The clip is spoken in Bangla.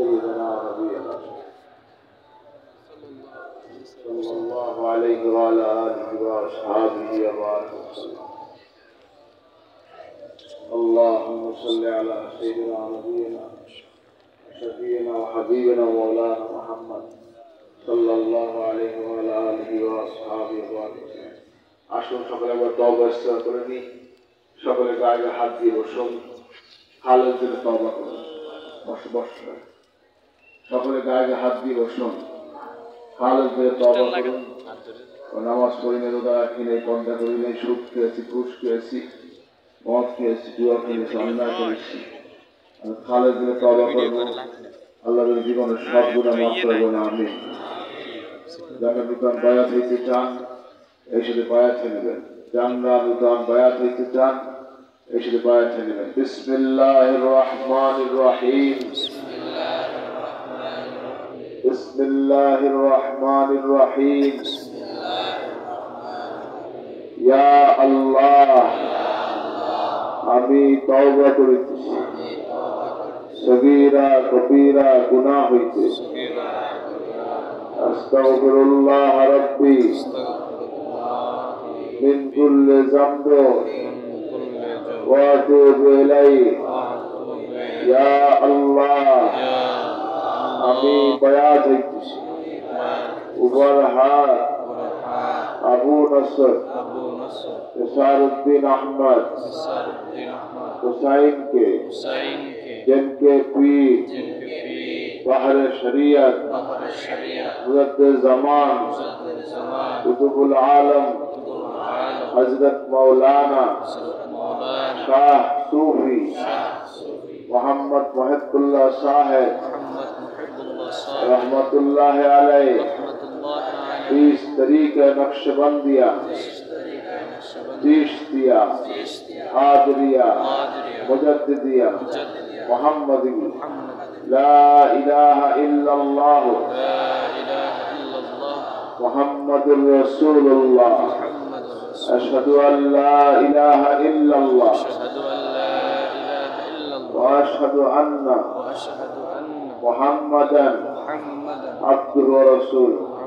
سيدنا ونبينا صلى الله عليه وعلى آله وأصحابه وبارك وسلم. اللهم صل على سيدنا ونبينا شفيعنا وحبيبنا ومولانا محمد صلى الله عليه وعلى آله وأصحابه وبارك وسلم. আসুন সকলে একবার তওবা ইস্তেগফার করে নিই। সকলে গায়ে হাত দিয়ে বসুন, হালের জন্য তওবা করুন। বসুন, সকলে গায়ে হাত দিয়ে বসুন, হালের জন্য তওবা করুন। নামাজ পড়ি না, রোজা রাখি নাই, পর্দা করি নাই, সুদ খেয়েছি, ঘুষ খেয়েছি, মদ খেয়েছি, জুয়া খেয়েছি, অন্যায় করেছি, হালের জন্য তওবা করবো। আল্লাহর জীবনের সব গুনাহ মাফ করবো না। আমি যারা নূতন বায়াত হইতে চান এই সাথে বায়াত হয়ে নেবেন। যারা নূতন বায়াত হইতে চান এই সাথে বায়াত হয়ে নেবেন। বিসমিল্লাহির রহমানির রহিম। বিসমিল্লাহির রহমানির রহিম। ইয়া আল্লাহ, আমি তওবা করিতেছি সগীরা কবীরা গুনাহ হইতে। আস্তাগফিরুল্লাহ রাব্বি মিন কুল্লি যামব ওয়া আতুবু ইলাইহি। ইয়া আল্লাহ, আমি বায়াত হইতেছি উভয় হাত আবু নসর ইসারউদ্দিন আহমদ হুসাইন के जिनके पीर बहर शरीयत मुजद्दिद ज़मान कुतुबुल आलम हजरत मौलाना शाह सूफी मोहम्मद मुहिब्बुल्लाह साहिब रहमतुल्लाह अलैह इस तरीके नक्शबंदिया चिश्तिया कादरिया मुजद्दिदिया मुहम्मदी ला इलाहा इल्लल्लाह मुहम्मदुर रसूलुल्लाह अशहदु अन ला इलाहा इल्लल्लाह व अशहदु अन्ना मुहम्मदन अब्दुहु व रसूलुहु।